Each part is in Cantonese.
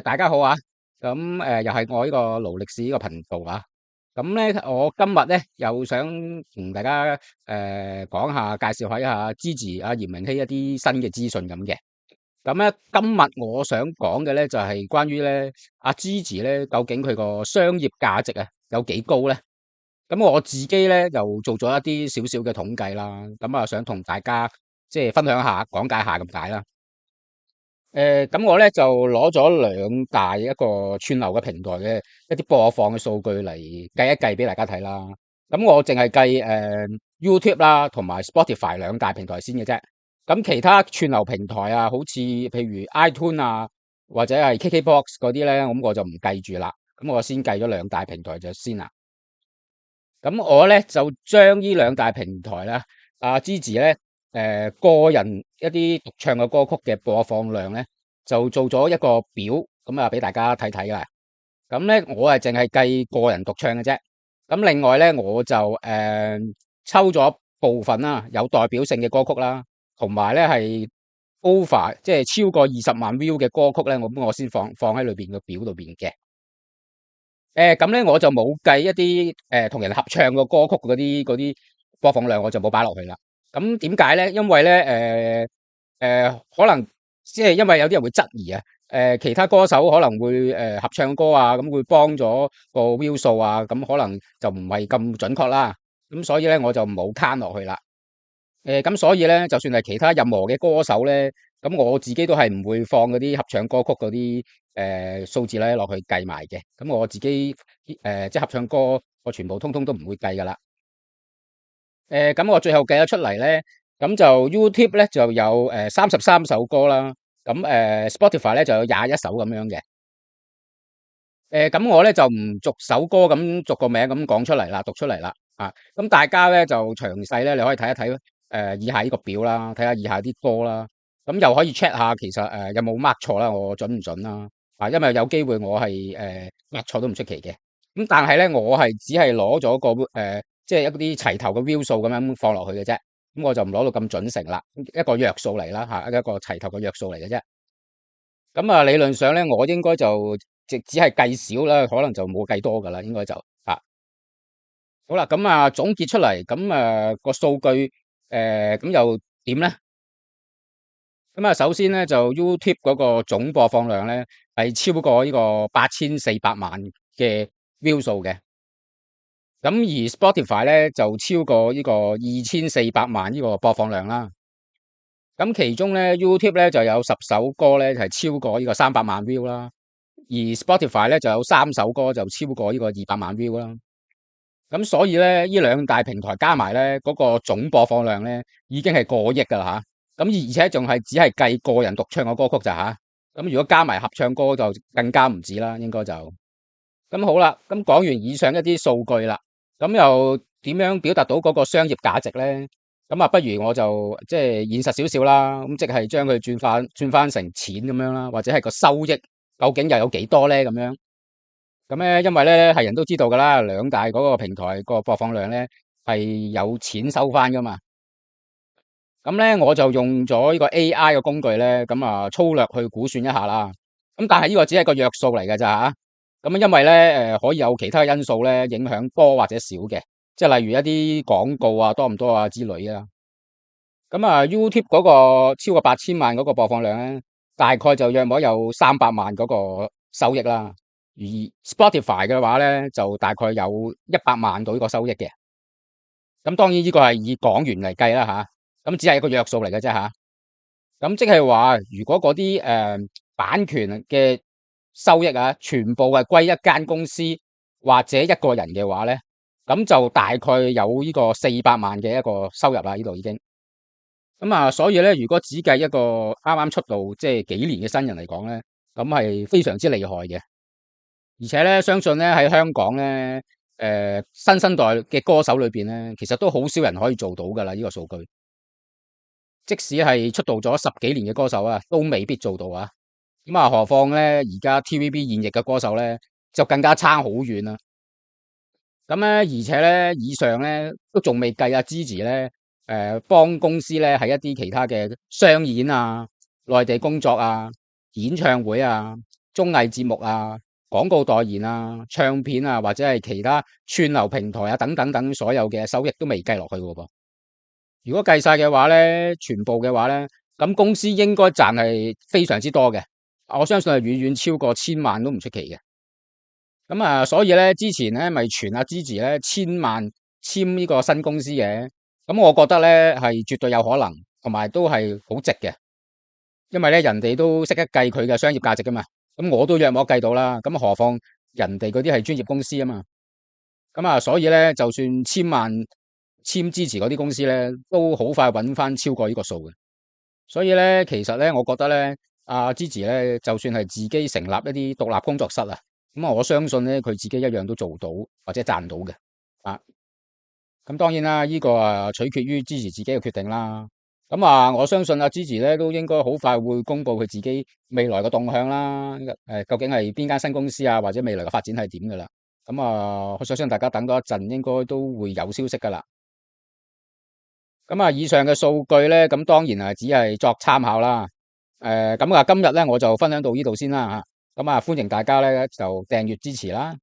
大家好啊！咁又係我呢個勞力士呢個頻道啊。咁咧，我今日咧又想同大家講下，介紹一下 Gigi 嚴明熙一啲新嘅資訊咁嘅。咁咧，今日我想講嘅咧就係關於咧Gigi 咧，究竟佢個商業價值有幾高咧？咁我自己咧又做咗一啲少少嘅統計啦，咁想同大家即係分享下、講解下咁解啦。咁我咧就攞咗兩大一個串流嘅平台嘅一啲播放嘅數據嚟計一計俾大家睇啦。咁我淨係計YouTube 啦，同埋 Spotify 兩大平台先嘅啫。咁其他串流平台啊，好似譬如 iTunes 啊，或者係 KKBox 嗰啲咧，咁我就唔計住啦。咁我先計咗兩大平台就先啦。咁我咧就將呢兩大平台咧，Gigi 咧，個人一啲獨唱嘅歌曲嘅播放量咧，就做咗一個表，咁俾大家睇睇啦。咁咧我係淨係計個人獨唱嘅啫。咁另外咧我就抽咗部分啦，有代表性嘅歌曲啦，同埋咧係 over 即係超過20萬 view 嘅歌曲咧，我先放喺裏邊嘅表裏邊嘅。咁咧我就冇計一啲同人合唱嘅歌曲嗰啲播放量，我就冇擺落去啦。咁點解咧？因為咧可能即係因為有啲人會質疑其他歌手可能會合唱歌啊，咁會幫咗個 view 數啊，咁可能就唔係咁準確啦。咁所以咧我就冇 count 落去啦。咁所以咧，就算係其他任何嘅歌手咧，咁我自己都係唔會放嗰啲合唱歌曲嗰啲數字咧落去計埋嘅。咁我自己即係合唱歌，我全部通通都唔會計噶啦。咁我最後計咗出嚟咧，咁就 YouTube 咧就有33首歌啦，咁Spotify 咧就有21首咁樣嘅。咁我咧就唔逐首歌咁逐個名咁講出嚟啦，讀出嚟啦。咁大家咧就詳細咧，你可以睇一睇以下呢個表啦，睇下以下啲歌啦。咁又可以 check 下其實有冇 mark 錯啦，我準唔準啦？因為有機會我係mark 錯都唔出奇嘅。咁但係咧，我係只係攞咗個即係一啲齊頭嘅 view 數咁樣放落去嘅啫。咁我就唔攞到咁準成啦，一個約數嚟啦嚇，一個齊頭嘅約數嚟嘅啫。咁理論上咧，我應該就只係計少啦，可能就冇計多噶啦，應該就好啦。咁總結出嚟，咁個數據咁又點咧？咁首先咧就 YouTube 嗰個總播放量咧係超過呢個8400萬嘅 view 數嘅。咁而 Spotify 咧就超過呢個2400萬呢個播放量啦。咁其中咧 YouTube 咧就有10首歌咧係超過呢個300萬 view 啦，而 Spotify 咧就有3首歌就超過呢個200萬 view 啦。咁所以咧呢兩大平台加埋咧嗰個總播放量咧已經係過億噶啦吓。咁而且仲係只係計個人獨唱嘅歌曲咋吓。咁如果加埋合唱歌就更加唔止啦，應該就。咁好啦，咁講完以上一啲數據啦，咁又點樣表達到嗰個商業價值咧？咁不如我就即係現實少少啦，咁即係將佢轉翻成錢咁樣啦，或者係個收益究竟又有幾多咧？咁樣咁咧，因為咧係人都知道噶啦，兩大嗰個平台個播放量咧係有錢收翻噶嘛。咁咧我就用咗呢個 AI 嘅工具咧，咁粗略去估算一下啦。咁但係呢個只係個約數嚟㗎咋吓。咁因為咧可以有其他因素咧影響多或者少嘅，即係例如一啲廣告多唔多之類啊。咁YouTube 嗰個超過8000萬嗰個播放量咧，大概就約莫有300萬嗰個收益啦。而 Spotify 嘅話咧，就大概有100萬到呢個收益嘅。咁當然呢個係以港元嚟計啦吓，咁只係一個約數嚟嘅啫吓。咁即係話，如果嗰啲版權嘅收益全部係歸一間公司或者一個人嘅話咧，咁就大概有呢個400萬嘅一個收入啦，呢度已經。咁所以咧，如果只計一個啱啱出道即係幾年嘅新人嚟講咧，咁係非常之厲害嘅。而且咧，相信咧喺香港咧，新生代嘅歌手裏邊咧，其實都好少人可以做到噶啦，呢個數據。即使係出道咗10幾年嘅歌手都未必做到啊。咁何況咧，而家 TVB 現役嘅歌手咧，就更加差好遠啦。咁咧，而且咧，以上咧都仲未計Gigi 咧，幫公司咧喺一啲其他嘅商演內地工作演唱會綜藝節目啊、廣告代言啊、唱片啊，或者係其他串流平台啊等等等所有嘅收益都未計落去嘅噃。如果計晒嘅話咧，全部嘅話咧，咁公司應該賺係非常之多嘅，我相信係遠遠超過1000萬都唔出奇嘅。咁啊，所以咧之前咧咪傳阿 Gigi 咧1000萬簽呢個新公司嘅，咁我覺得咧係絕對有可能，同埋都係好值嘅，因為咧人哋都識得計佢嘅商業價值噶嘛，咁我都約莫計到啦，咁何況人哋嗰啲係專業公司啊嘛，咁啊，所以咧就算千萬簽支持嗰啲公司咧，都好快揾翻超過呢個數嘅。所以咧，其實咧，我覺得咧，阿 Gigi 咧，就算係自己成立一啲獨立工作室啊，咁啊，我相信咧，佢自己一樣都做到或者賺到嘅。啊，咁當然啦，呢個啊取決於 Gigi 自己嘅決定啦。咁啊，我相信阿 Gigi 咧都應該好快會公布佢自己未來嘅動向啦。究竟係邊間新公司啊，或者未來嘅發展係點噶啦？咁啊，我相信大家等多一陣，應該都會有消息噶啦。咁啊，以上嘅數據咧，咁當然係只係作參考啦。咁啊，今日咧我就分享到呢度先啦嚇。咁啊，歡迎大家咧就訂閱支持啦。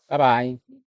拜拜。